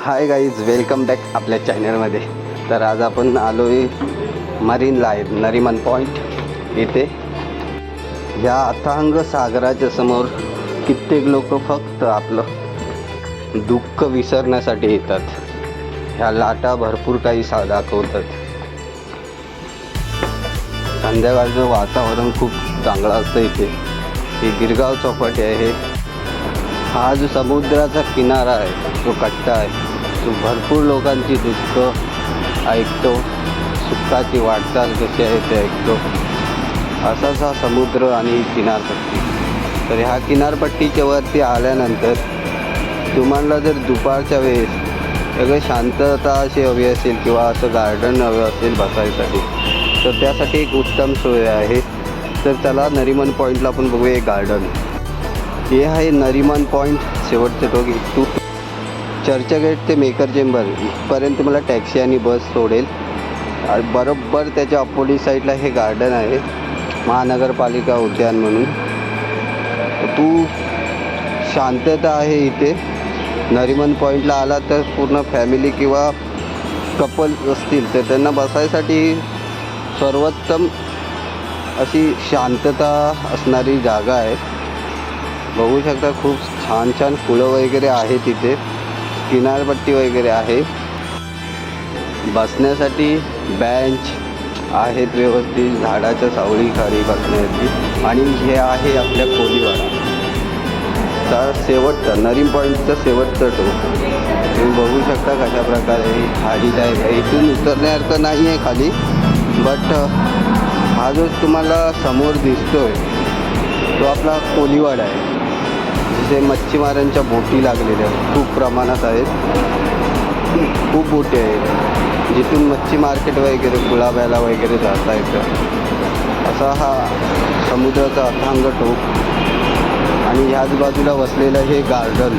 Hi guys, welcome back आपल्या चॅनलमध्ये. तर आज आपण आलो आहे मरीन लाईव्ह नरिमन पॉईंट येथे. या अथांग सागराच्या समोर कित्येक लोक फक्त आपलं दुःख विसरण्यासाठी येतात. ह्या लाटा भरपूर काही दाखवतात. संध्याकाळचं वातावरण खूप चांगलं असतं इथे. ही गिरगाव चौपाटी आहे. हा जो समुद्राचा किनारा आहे, जो कट्टा आहे, तो भरपूर लोकांची दुःख ऐकतो, सुखाची वाटचाल कशी आहे ते ऐकतो. असाच हा समुद्र आणि किनारपट्टी. तर ह्या किनारपट्टीच्या वरती आल्यानंतर तुम्हाला जर दुपारच्या वेळेस सगळं शांतता अशी हवी असेल किंवा असं गार्डन हवं असेल बसायसाठी, तर त्यासाठी एक उत्तम सोय आहे. तर चला नरिमन पॉईंटला आपण बघूया एक गार्डन. हे आहे नरिमन पॉईंट. शेवटचे टोक इथून चर्चगेट ते मेकर चेंबर इथपर्यंत तुम्हाला टॅक्सी आणि बस सोडेल. बरोबर त्याच्या अपोजिट साईडला हे गार्डन आहे, महानगरपालिका उद्यान म्हणून. तू शांतता आहे इथे. नरिमन पॉईंटला आला तर पूर्ण फॅमिली किंवा कपल असतील तर त्यांना बसायसाठी सर्वोत्तम अशी शांतता असणारी जागा आहे. बघू शकता, खूप छान छान फुलं वगैरे आहे तिथे. किनारपट्टी वगैरे आहे. बसण्यासाठी बेंच आहेत व्यवस्थित, झाडाच्या सावलीखाली बसण्यासाठी. आणि हे आहे आपल्या कोलीवाडा. तर शेवटचं नरिमन पॉईंटचं शेवटचं टोक तुम्ही बघू शकता कशा प्रकारे खाली आहे. इथून उतरण्यासारखं नाही आहे खाली, बट हा जो तुम्हाला समोर दिसतोय तो आपला कोलीवाडा आहे. जिथे मच्छीमारांच्या बोटी लागलेल्या आहेत, खूप प्रमाणात आहेत. खूप बोटी आहेत जिथून मच्छी मार्केट वगैरे गुलाब्याला वगैरे जाता येतं. असा हा समुद्राचा अथांग टोक. आणि ह्याच बाजूला वसलेलं हे गार्डन